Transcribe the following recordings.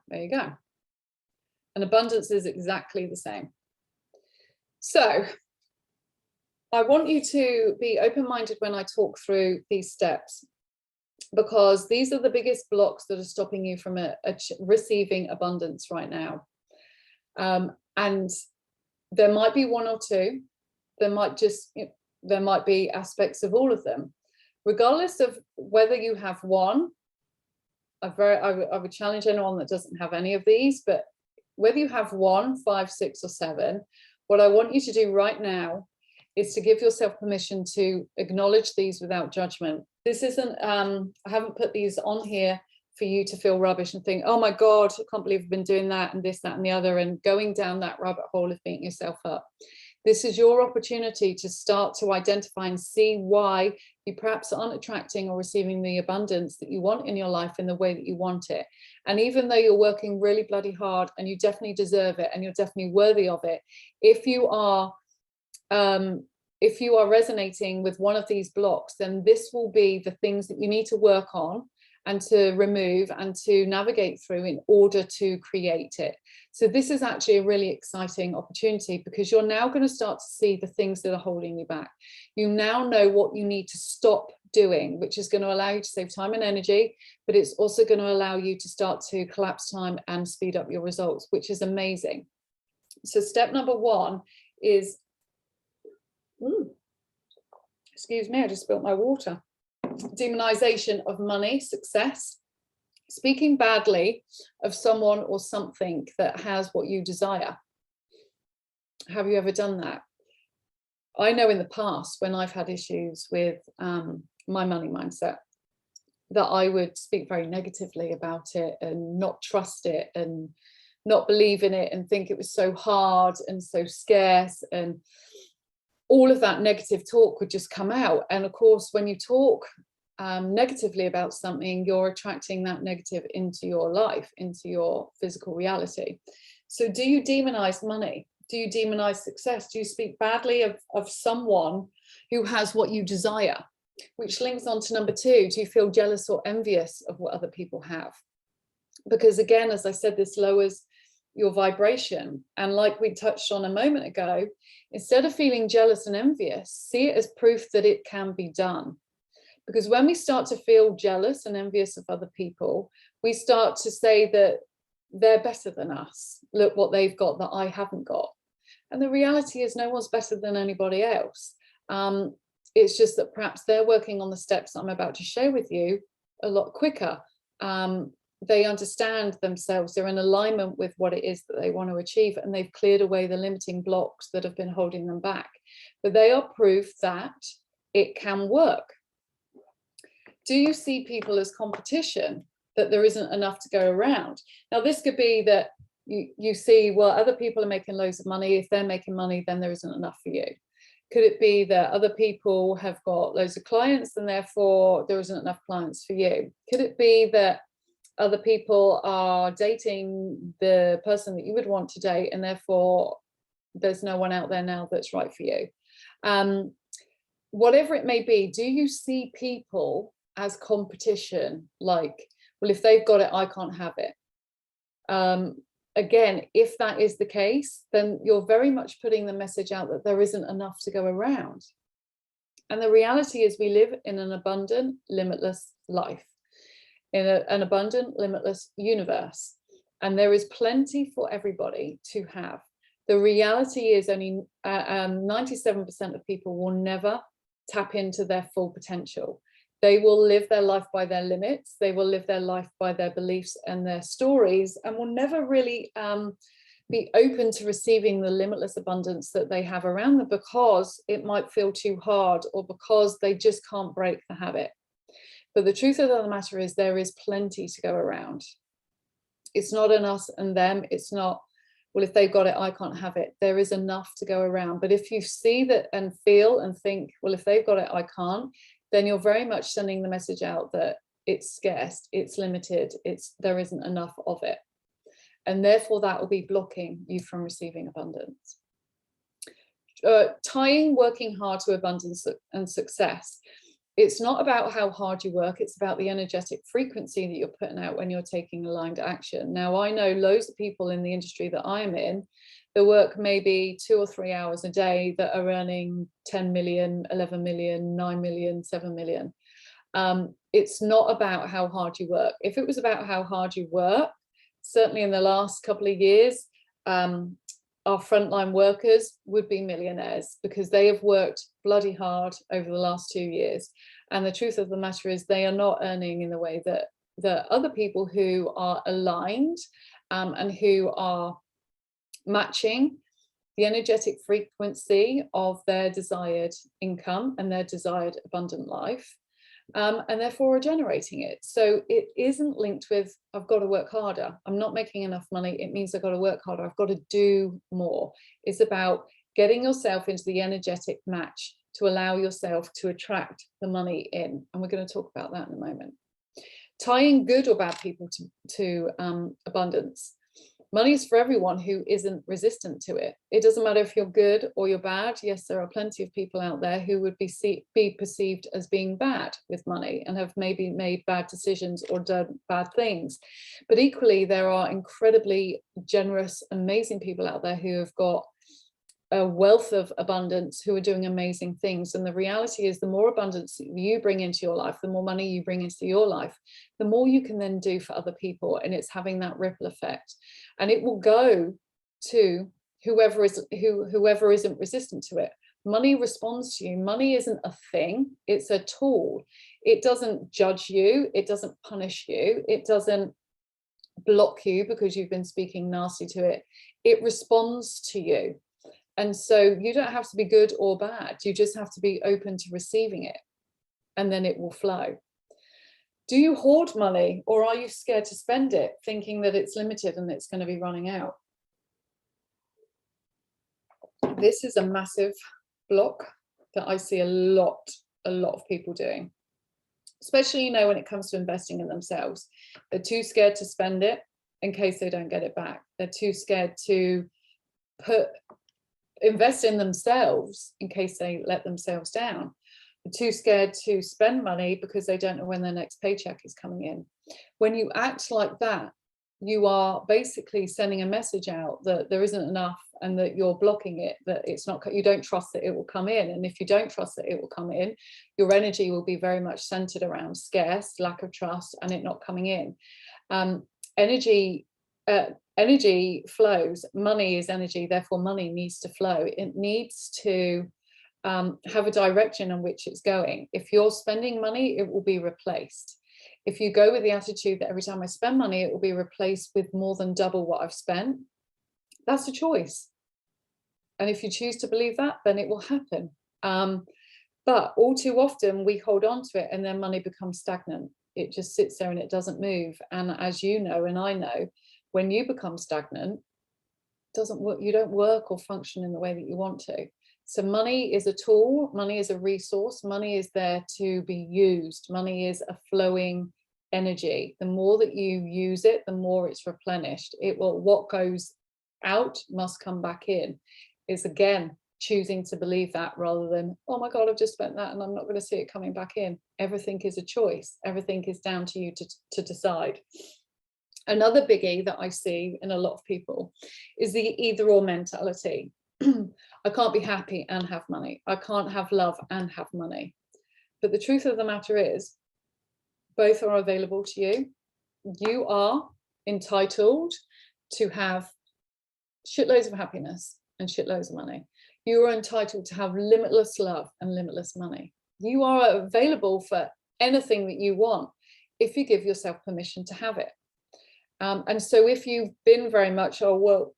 There you go. And abundance is exactly the same. So I want you to be open-minded when I talk through these steps, because these are the biggest blocks that are stopping you from receiving abundance right now. And there might be one or two. There might be aspects of all of them. Regardless of whether you have one, I would challenge anyone that doesn't have any of these, but whether you have 1, 5, 6, or 7, what I want you to do right now is to give yourself permission to acknowledge these without judgment. This isn't, I haven't put these on here for you to feel rubbish and think, oh my God, I can't believe I've been doing that and this, that, and the other, and going down that rabbit hole of beating yourself up. This is your opportunity to start to identify and see why you perhaps aren't attracting or receiving the abundance that you want in your life in the way that you want it. And even though you're working really bloody hard and you definitely deserve it and you're definitely worthy of it, if you are resonating with one of these blocks, then this will be the things that you need to work on and to remove and to navigate through in order to create it. So this is actually a really exciting opportunity, because you're now going to start to see the things that are holding you back. You now know what you need to stop doing, which is going to allow you to save time and energy, but it's also going to allow you to start to collapse time and speed up your results, which is amazing. So step number 1 is, excuse me, I just spilled my water. Demonization of money, success, speaking badly of someone or something that has what you desire. Have you ever done that? I know in the past, when I've had issues with my money mindset, that I would speak very negatively about it and not trust it and not believe in it and think it was so hard and so scarce, and all of that negative talk would just come out. And of course, when you talk negatively about something, you're attracting that negative into your life, into your physical reality. So do you demonize money? Do you demonize success? Do you speak badly of someone who has what you desire? Which links on to number 2. Do you feel jealous or envious of what other people have? Because again, as I said, this lowers your vibration. And like we touched on a moment ago, instead of feeling jealous and envious, see it as proof that it can be done. Because when we start to feel jealous and envious of other people, we start to say that they're better than us. Look what they've got that I haven't got. And the reality is no one's better than anybody else. It's just that perhaps they're working on the steps I'm about to share with you a lot quicker. They understand themselves, they're in alignment with what it is that they want to achieve, and they've cleared away the limiting blocks that have been holding them back. But they are proof that it can work. Do you see people as competition, that there isn't enough to go around? Now, this could be that you see, well, other people are making loads of money. If they're making money, then there isn't enough for you. Could it be that other people have got loads of clients and therefore there isn't enough clients for you? Could it be that other people are dating the person that you would want to date and therefore there's no one out there now that's right for you? Whatever it may be, do you see people as competition? Like, well, if they've got it, I can't have it. Again, if that is the case, then you're very much putting the message out that there isn't enough to go around. And the reality is we live in an abundant, limitless life, in an abundant, limitless universe. And there is plenty for everybody to have. The reality is only 97% of people will never tap into their full potential. They will live their life by their limits. They will live their life by their beliefs and their stories, and will never really be open to receiving the limitless abundance that they have around them, because it might feel too hard or because they just can't break the habit. But the truth of the matter is there is plenty to go around. It's not an us and them. It's not, well, if they've got it, I can't have it. There is enough to go around. But if you see that and feel and think, well, if they've got it, I can't, then you're very much sending the message out that it's scarce, it's limited, there isn't enough of it. And therefore that will be blocking you from receiving abundance. Tying working hard to abundance and success. It's not about how hard you work, it's about the energetic frequency that you're putting out when you're taking aligned action. Now, I know loads of people in the industry that I'm in, the work maybe 2 or 3 hours a day that are earning 10 million, 11 million, 9 million, 7 million. It's not about how hard you work. If it was about how hard you work, certainly in the last couple of years, our frontline workers would be millionaires because they have worked bloody hard over the last 2 years. And the truth of the matter is they are not earning in the way that the other people who are aligned and who are matching the energetic frequency of their desired income and their desired abundant life. And therefore are generating it. So it isn't linked with, I've got to work harder. I'm not making enough money. It means I've got to work harder. I've got to do more. It's about getting yourself into the energetic match to allow yourself to attract the money in. And we're going to talk about that in a moment. Tying good or bad people to abundance. Money is for everyone who isn't resistant to it. It doesn't matter if you're good or you're bad. Yes, there are plenty of people out there who would be perceived as being bad with money and have maybe made bad decisions or done bad things. But equally, there are incredibly generous, amazing people out there who have got a wealth of abundance, who are doing amazing things. And the reality is, the more abundance you bring into your life, the more money you bring into your life, the more you can then do for other people. And it's having that ripple effect. And it will go to whoever isn't resistant to it. Money responds to you. Money isn't a thing, it's a tool. It doesn't judge you, it doesn't punish you, it doesn't block you because you've been speaking nasty to it. It responds to you. And so you don't have to be good or bad. You just have to be open to receiving it, and then it will flow. Do you hoard money, or are you scared to spend it, thinking that it's limited and it's going to be running out? This is a massive block that I see a lot of people doing, especially, you know, when it comes to investing in themselves. They're too scared to spend it in case they don't get it back. They're too scared to invest in themselves in case they let themselves down. They're too scared to spend money because they don't know when their next paycheck is coming in. When you act like that, you are basically sending a message out that there isn't enough and that you're blocking it, that it's not, you don't trust that it will come in. And if you don't trust that it will come in, your energy will be very much centered around scarce, lack of trust, and it not coming in. Energy flows. Money is energy, therefore money needs to flow. It needs to have a direction in which it's going. If you're spending money, it will be replaced. If you go with the attitude that every time I spend money, it will be replaced with more than double what I've spent, that's a choice. And if you choose to believe that, then it will happen. But all too often we hold on to it and then money becomes stagnant. It just sits there and it doesn't move. And as you know, and I know, when you become stagnant, doesn't work, you don't work or function in the way that you want to. So money is a tool, money is a resource, money is there to be used. Money is a flowing energy. The more that you use it, the more it's replenished. It will, what goes out must come back in. Is again choosing to believe that rather than, oh my God, I've just spent that and I'm not going to see it coming back in. Everything is a choice. Everything is down to you to decide. Another biggie that I see in a lot of people is the either or mentality. I can't be happy and have money. I can't have love and have money. But the truth of the matter is, both are available to you. You are entitled to have shitloads of happiness and shitloads of money. You are entitled to have limitless love and limitless money. You are available for anything that you want if you give yourself permission to have it. And so if you've been very much, oh, well,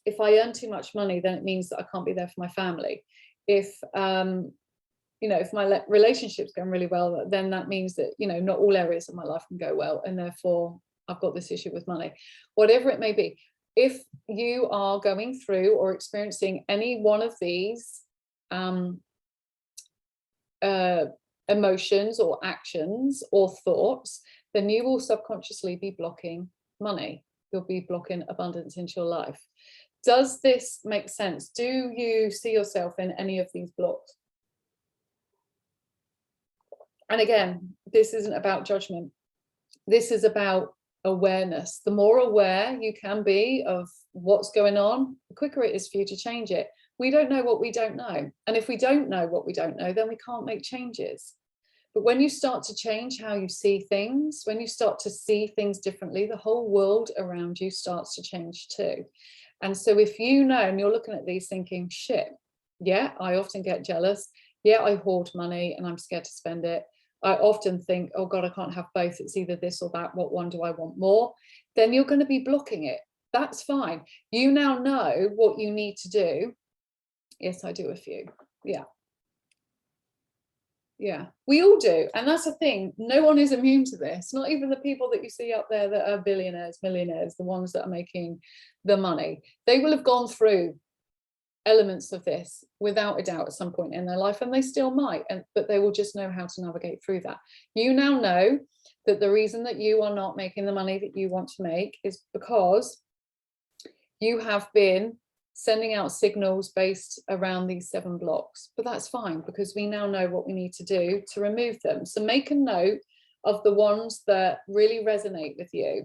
if I earn too much money, then it means that I can't be there for my family. If, you know, if my relationship's going really well, then that means that, you know, not all areas of my life can go well. And therefore I've got this issue with money, whatever it may be. If you are going through or experiencing any one of these emotions or actions or thoughts, then you will subconsciously be blocking money. You'll be blocking abundance into your life. Does this make sense? Do you see yourself in any of these blocks? And again, this isn't about judgment. This is about awareness. The more aware you can be of what's going on, the quicker it is for you to change it. We don't know what we don't know. And if we don't know what we don't know, then we can't make changes. But when you start to change how you see things, when you start to see things differently, the whole world around you starts to change too. And so if you know, and you're looking at these thinking, shit, yeah, I often get jealous. Yeah, I hoard money and I'm scared to spend it. I often think, oh God, I can't have both. It's either this or that. What one do I want more? Then you're going to be blocking it. That's fine. You now know what you need to do. Yes, I do a few. Yeah. Yeah, we all do. And that's the thing. No one is immune to this. Not even the people that you see up there that are billionaires, millionaires, the ones that are making the money. They will have gone through elements of this without a doubt at some point in their life, and they still might, but they will just know how to navigate through that. You now know that the reason that you are not making the money that you want to make is because you have been sending out signals based around these 7 blocks. But that's fine, because we now know what we need to do to remove them. So make a note of the ones that really resonate with you.